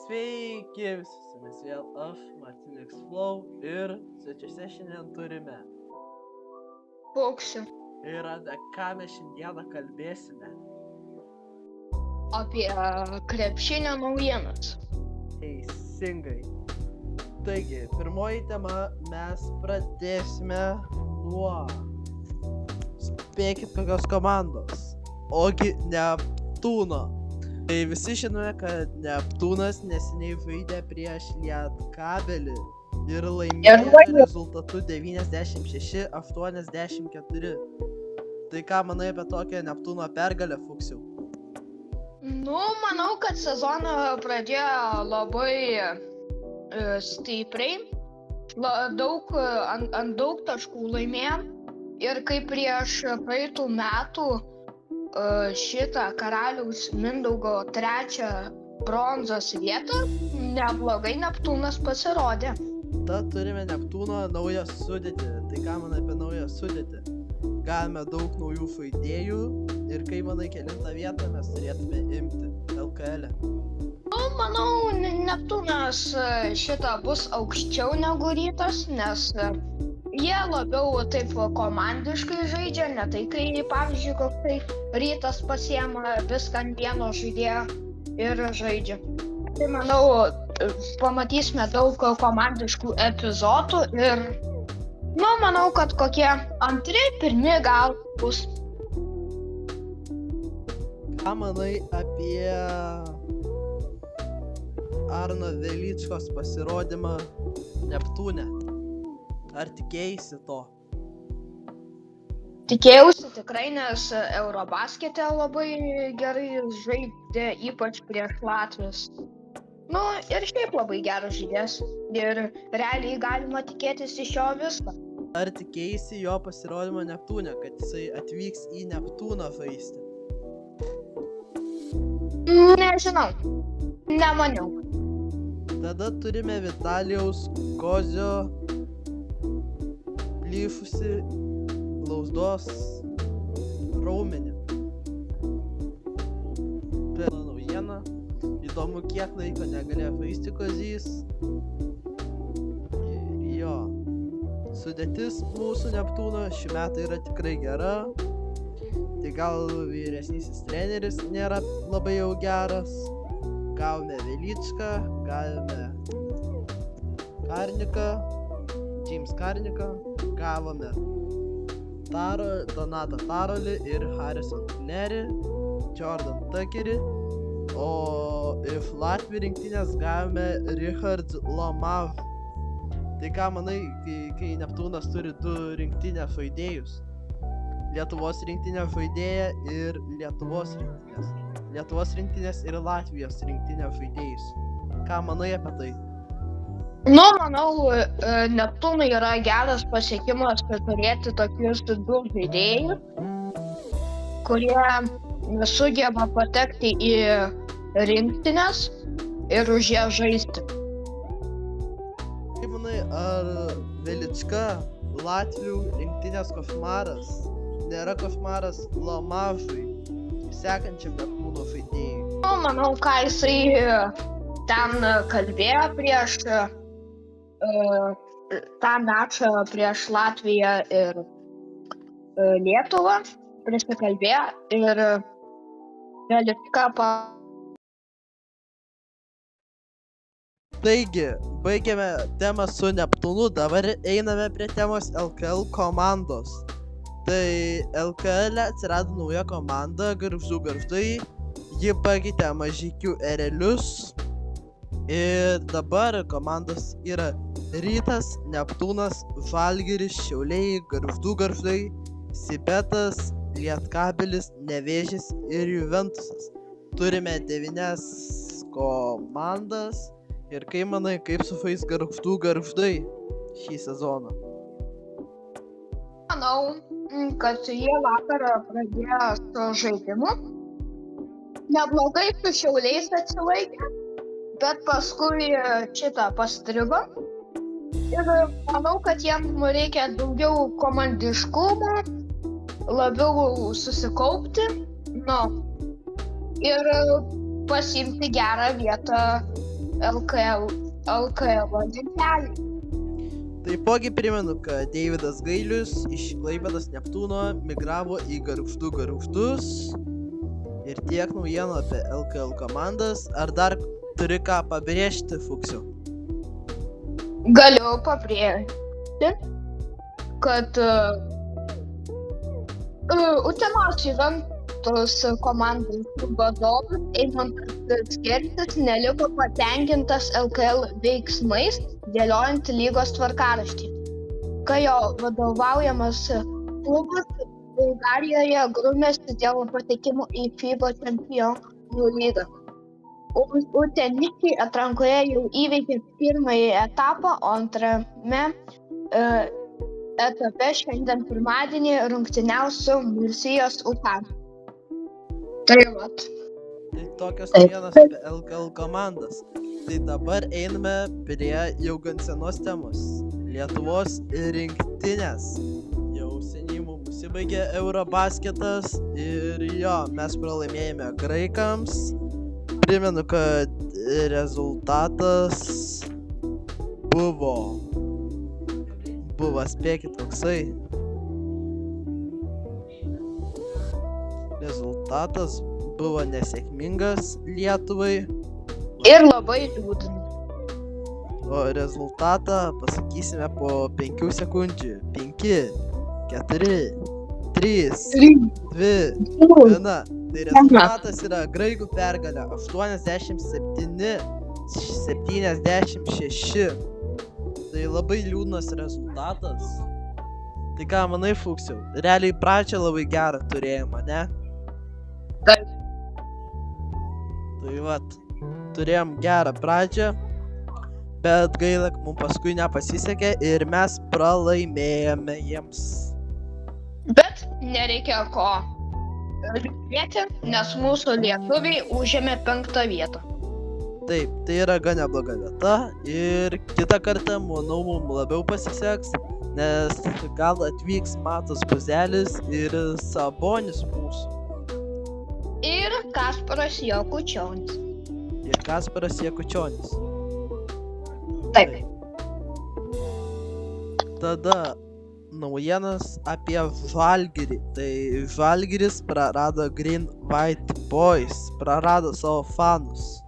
Sveiki visi, su jumis vėl aš, Martinex Flow, ir svečiuose šiandien turime. Paukščių. Ir apie ką mes šiandieną kalbėsime? Apie krepšinio naujienas. Teisingai. Taigi, pirmoji tema mes pradėsime nuo... Spėkit kokios komandos. Ogi Neptūno. Tai visi žinome, kad Neptūnas neseniai žaidė prieš Lietkabelį ir laimėjo rezultatu 96-84. Tai ką manai apie tokią Neptūno pergalę, Fuksiau? Manau, kad sezoną pradėjo labai stipriai, ant daug taškų laimėjo ir kaip prieš praeitų metų šitą karaliaus Mindaugo 3 bronzos vietą, neblogai Neptūnas pasirodė. Tada turime Neptūno naują sudėtį. Tai ką manai apie naują sudėtį? Galime daug naujų žaidėjų ir kai manai kelintą vietą mes turėtume imti LKL. Manau, Neptūnas šitą bus aukščiau negu Rytas, nes jie labiau taip komandiškai žaidžia, ne tai kai, pavyzdžiui, koksai Rytas pasiema viską ant vieno žaidėjo ir žaidžia. Tai manau, pamatysime daug komandiškų epizodų ir manau, kad kokie antri, pirmi gal bus. Ką manai apie Arno Veličkos pasirodymą Neptūne? Ar tikėjaisi to? Tikėjausi tikrai, nes Eurobaskete labai gerai žaidė, ypač prieš Latvius. Ir šiaip labai geras žaidėjas. Ir realiai galima tikėtis iš jo viską. Ar tikėjaisi jo pasirodymą Neptūne, kad jisai atvyks į Neptūną žaisti? Nežinau. Nemaniau. Tada turime Vitalijaus Kozio plyšusi blauzdos raumenį. Pirma naujiena. Įdomu, kiek laiko negalėjo žaisti Kozys. Ir jo. Sudėtis mūsų Neptūno šių metų yra tikrai gera. Tai gal vyresnysis treneris nėra labai jau geras. Gavome Veličką, gavome James Karniką, gavome Donatą Tarolį ir Harrison Flerį, Jordan Tuckerį, o iš Latvių rinktinės gavome Richard Lomav. Tai ką manai, kai Neptūnas turi 2 rinktinės žaidėjus? Lietuvos rinktinės žaidėją ir Lietuvos rinktinės ir Latvijos rinktinės žaidėjus. Ką manai apie tai? Manau, Neptūnui yra geras pasiekimas turėti tokius 2 žaidėjus, kurie sugeba patekti į rinktinės ir už ją žaisti. Kaip manai, ar Velička Latvių rinktinės košmaras nėra košmaras Lomavui, sekančiam Neptūno žaidėjui? Manau, ką jisai ten kalbėjo prieš tą mačą prieš Latviją ir Lietuvą, prisikalbėjo ir Velička Taigi, baigėme temą su Neptūnu, dabar einame prie temos LKL komandos. Tai LKL atsirado nauja komanda, Gargždų Gargždai, ji pakeitė Mažeikių Erelius ir dabar komandos yra Rytas, Neptūnas, Žalgiris, Šiauliai, Gargždų Gargždai, Sibetas, Lietkabelis, Nevėžis ir Juventusas. Turime 9 komandas ir kaip manai, kaip sužais Gargždų Gargždai šį sezoną? Manau, kad jie vakar pradėjo su žaidimu. Neblogai su Šiauliais atsilaikė, bet paskui šitą pastrigo. Ir manau, kad jiem reikia daugiau komandiškumo, labiau susikaupti, ir pasiimti gerą vietą LKL lentelę. Taipogi primenu, kad Deividas Gailius iš Klaipėdos Neptūno migravo į Gargždus. Ir tiek naujienų apie LKL komandas. Ar dar turi ką pabrėžti, Fuksiu? Galiu pabrėžti, kad Utenos Juventus komandos vadovas Eimantas Skertis neliko patenkintas LKL veiksmais, dėliojant lygos tvarkaraštį, kai jo vadovaujamas klubas Bulgarijoje grūmėsi dėl patekimo į FIBA čempionų lygą. Uteniškiai atrankoje jau įveikė pirmąjį etapą, o antrame etape šiandien pirmadienį rungtyniaus su Mursijos UTAN. Tai vat. Tai tokios naujienos apie LKL komandas. Tai dabar einame prie jau gan senos temos. Lietuvos rinktinės. Jau seniai mums užsibaigė Eurobasketas ir jo, mes pralaimėjome graikams. Primenu, kad rezultatas buvo, spėkit koksai. Rezultatas buvo nesėkmingas Lietuvai. Ir labai liūdna. O rezultatą pasakysime po 5 sekundžių. 5, 4, 3, 2, 1. Tai rezultatas yra graikų pergalė 87-76. Tai labai liūdnas rezultatas. Tai ką manai, Fuksiau? Realiai pradžią labai gerą turėjimą, ne? Taip. Tai vat, turėjom gerą pradžią, bet gaila, kad mums paskui nepasisekė ir mes pralaimėjome jiems. Bet nereikia ko liūdėti, nes mūsų lietuviai užėmė 5. vietą. Taip, tai yra gan nebloga vieta ir kitą kartą, manau, mums labiau pasiseks, nes gal atvyks Matas Buzelis ir Sabonis mūsų. Ir Kasparas Jakučionis. Taip. Tada naujienas apie Žalgirį. Tai Žalgiris prarado Green White Boys, prarado savo fanus.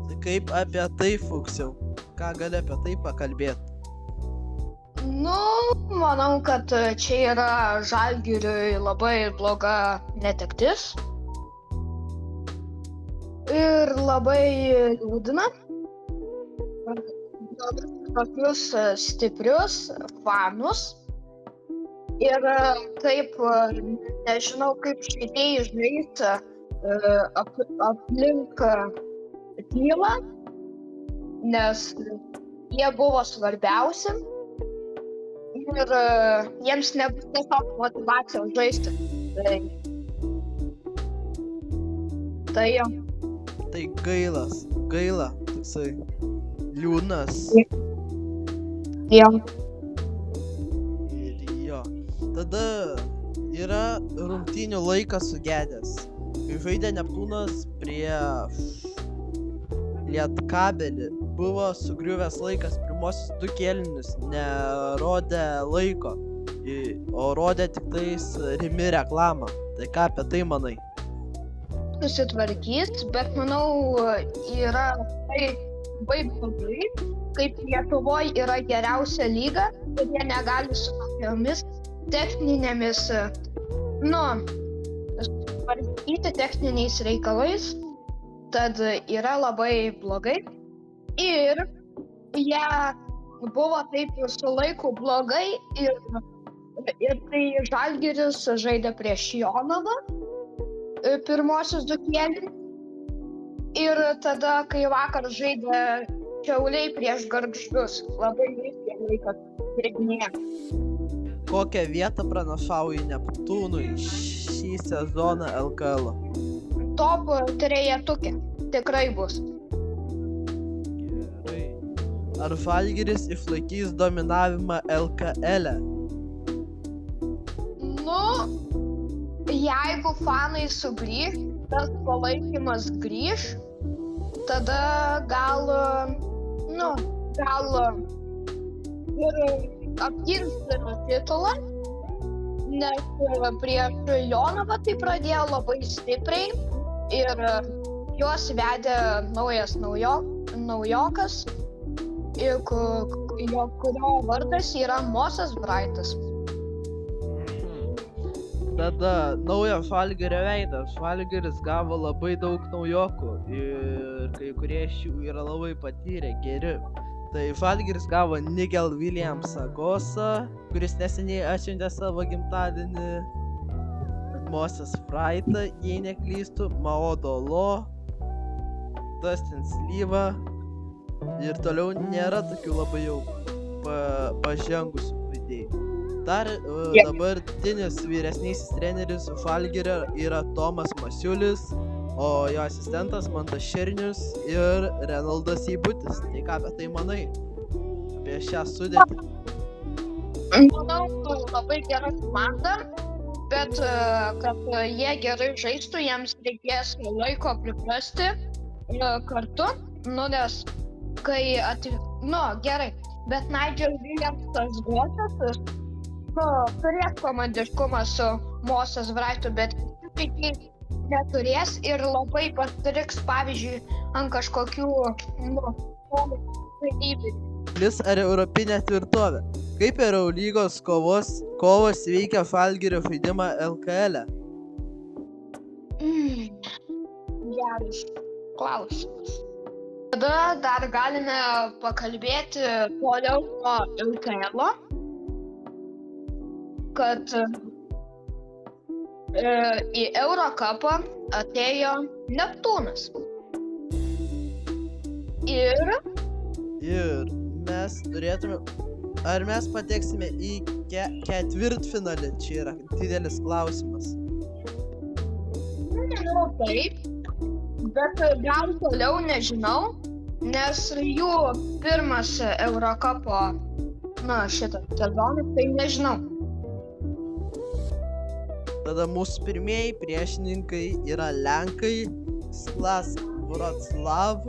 Tai kaip apie tai, Fuksiau? Ką gali apie tai pakalbėti? Manau, kad čia yra Žalgiriui labai bloga netektis. Ir labai liūdina. Tokius stiprius fanus. Ir kaip, nežinau, kaip žaidėjai žaidžia aplink tylą, nes jie buvo svarbiausi. Ir jiems nebus tiesiog motyvacijos žaisti. Tai jo. Tai gaila, toksai liūdnas. Jo. Ir jo. Tada yra rungtynių laikas sugedęs. Kai žaidė Neptūnas prieš Lietkabelį, buvo sugriuvęs laikas, pirmosius 2 kėlinius nerodė laiko, o rodė tik tais rimi reklamą. Tai ką apie tai manai? Susitvarkys, bet manau yra labai blogai, kaip Lietuvoje yra geriausia lyga ir jie negali su tokiomis techninėmis, susitvarkyti techniniais reikalais, tad yra labai blogai ir jie buvo taip su laiku blogai ir tai Žalgiris žaidė prieš Jonavą. Pirmosius 2 kėlinius ir tada, kai vakar žaidė Šiauliai prieš Gargždus, labai ilgai laikas bėginėjo. Kokią vietą pranašauji Neptūnui šį sezoną LKL? Top 3 tikrai bus. Gerai. Ar Žalgiris išlaikys dominavimą LKL? Jeigu fanai sugrįš, tas palaikymas grįš, tada gal gal ir apgins titulą, nes prieš Jonavą tai pradėjo labai stipriai ir juos vedė naujas naujokas, kurio vardas yra Mosas Braitas. Tada naujas Žalgirio veidas. Žalgiris gavo labai daug naujokų ir kai kurie iš jų yra labai patyrę, geri. Tai Žalgiris gavo Nigel Williamsą Gosą, kuris neseniai atšventė savo gimtadienį. Moses Braitą, jei neklystu, Maodo Lo, Dustin Slyvą. Ir toliau nėra tokių labai jau pažengusių žaidėjų. Dar dabartinis vyresnysis treneris Žalgirio yra Tomas Masiulis, o jo asistentas Mantas Šernius ir Renaldas Eibutis. Tai ką apie tai manai? Apie šią sudėtį? Manau, labai gera komanda, bet kad jie gerai žaistų, jiems reikės laiko priprasti kartu, nes kai gerai, bet Nigel Williamsas Gosas turės komandiškumą su Moses Braitu, bet jis neturės ir labai pastriks, pavyzdžiui, ant kažkokių žaidybių. Lis ar europinė tvirtovė? Kaip Eurolygos kovos veikia Žalgirio žaidimą LKL? Geras klausimas. Tada dar galime pakalbėti toliau nuo LKL, kad į Eurocupą atėjo Neptūnas. Ir mes turėtume, ar mes pateksime į ketvirtfinalį, čia yra didelis klausimas. Nežinau taip, bet gal toliau nežinau, nes jų pirmas Eurocupo, šitą sezoną, tai nežinau. Tada mūsų pirmieji priešininkai yra Lenkai, Sklas Vroclav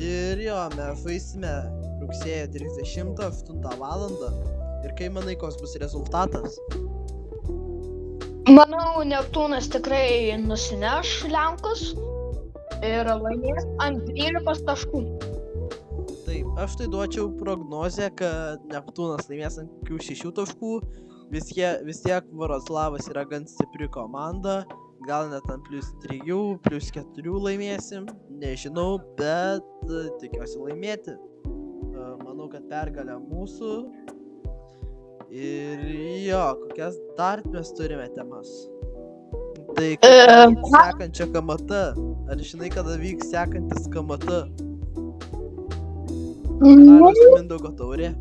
ir mes žaisime rugsėjo 38 valandą. Ir kaip manai, koks bus rezultatas? Manau, Neptūnas tikrai nusineš Lenkus ir laimės ant 12 taškų. Taip, aš tai duočiau prognozę, kad Neptūnas laimės ant 6 taškų. Vis tiek Vroclavas yra gan stipri komanda, gal net ant +3, +4 laimėsim, nežinau, bet tikiuosi laimėti. Manau, kad pergalė mūsų. Ir kokias dar mes turime temas? Tai sekančia KMT. Ar žinai, kada vyks sekantis KMT? Karaliaus Mindaugo taurė.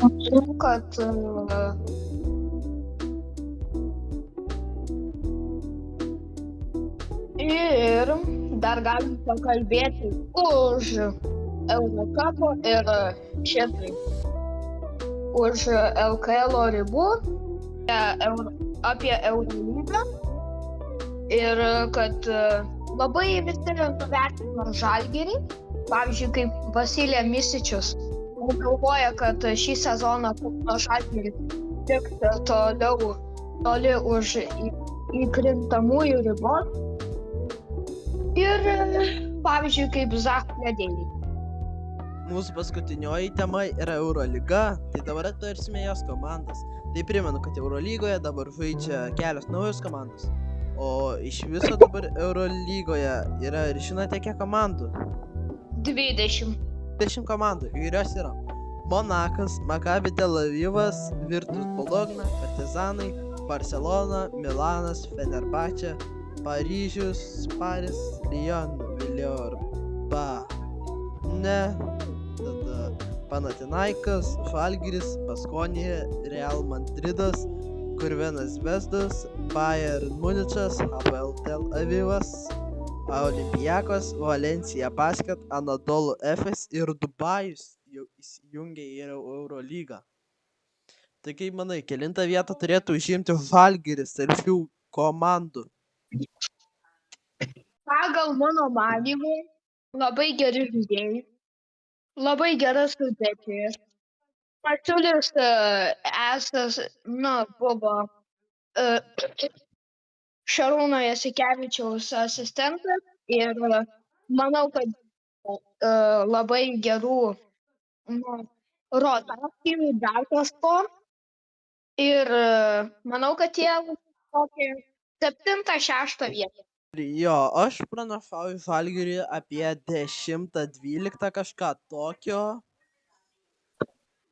Žinau, kad ir dar galim pakalbėti už Eurocupo ir už LKL ribų, apie Eurolygą ir kad labai visi vertina Žalgirį, pavyzdžiui, kaip Vasilija Misičius galvoja, kad šį sezoną Žalgiris tiks toli už įkrintamųjų ribos ir, pavyzdžiui, kaip Zach Ledėlį. Mūsų paskutinioji tema yra Eurolyga, tai dabar aptarsime jos komandas. Tai primenu, kad Eurolygoje dabar žaidžia kelios naujos komandos, o iš viso dabar Eurolygoje yra, ir žinote, kiek komandų? 20 komandų, ir jos yra Monakas, Maccabi Tel Avivas, Virtus Bologna, Partizanai, Barcelona, Milanas, Fenerbahce, Paryžius, Paris, Lyon, Villeurbanne, tada Panathinaikos, Žalgiris, Baskonija, Real Madridas, Crvenas Zvezdas, Bayern Munichas, APL Tel Avivas, Olympiakos, Valencia Basket, Anadolu Efes ir Dubajus jau įsijungė į Eurolygą. Tai kaip manai, kelintą vietą turėtų užimti Žalgiris tarp šių komandų? Pagal mano manymu, labai geri žaidėjai, Labai gera sudėtį. Masiulis esas, buvo Šarūno Jasikevičiaus asistentas ir manau, kad labai gerų nu, rotacijų dar kažko. Ir manau, kad jie kokį 7-6 vietą. Jo, aš pranašauju Žalgiriui apie 10-12 kažką tokio.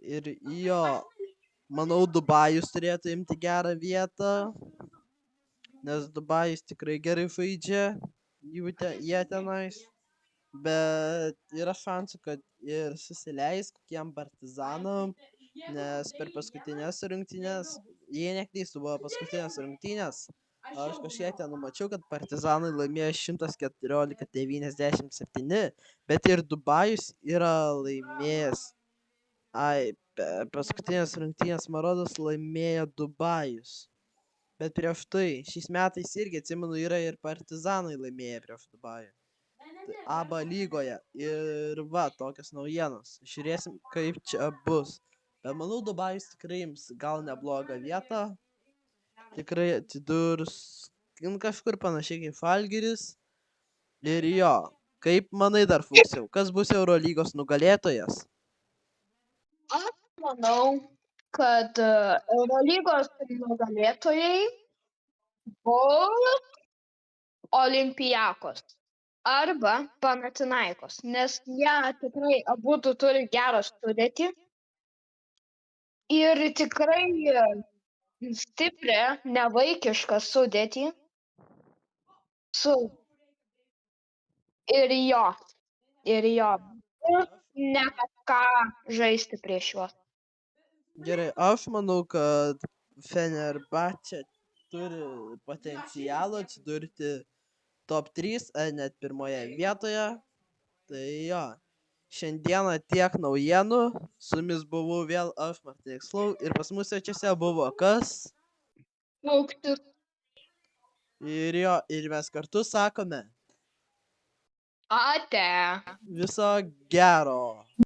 Ir jo, manau, Dubajus turėtų imti gerą vietą, nes Dubajus tikrai gerai žaidžia, jie tenais. Bet yra šansų, kad ir susileis kokiem Partizanam, nes per paskutinės rungtynes, jei neklystu, buvo paskutinės rungtynės. Aš kažkiek ten numačiau, kad Partizanai laimėjo 114-97, bet ir Dubajus yra laimėjęs. Paskutinės rungtynės, man rodos, laimėjo Dubajus. Bet prieš tai, šiais metais irgi, atsimenu, yra ir Partizanai laimėję prieš Dubajų. ABA lygoje. Ir va, tokios naujienos. Žiūrėsim, kaip čia bus. Bet manau, Dubajus tikrai jums gal neblogą vietą. Tikrai atsidurs kažkur panašiai kaip Žalgiris. Ir jo, kaip manai dar, Fuksiau, kas bus Eurolygos nugalėtojas? Aš manau, kad Eurolygos nugalėtojai bus Olympiakos arba Panathinaikos, nes jie tikrai abudu turi gerą sudėtį ir tikrai stiprią, nevaikišką sudėtį. Ir jo, ne kažką žaisti prieš juos. Gerai, aš manau, kad Fenerbahce turi potencialą atsidurti top 3 ar net pirmoje vietoje. Tai jo, šiandieną tiek naujienų. Su jumis buvau vėl aš, Martynas Klau, ir pas mus svečiuose buvo kas? Laukti. Ir jo, ir mes kartu sakome Ate. viso gero.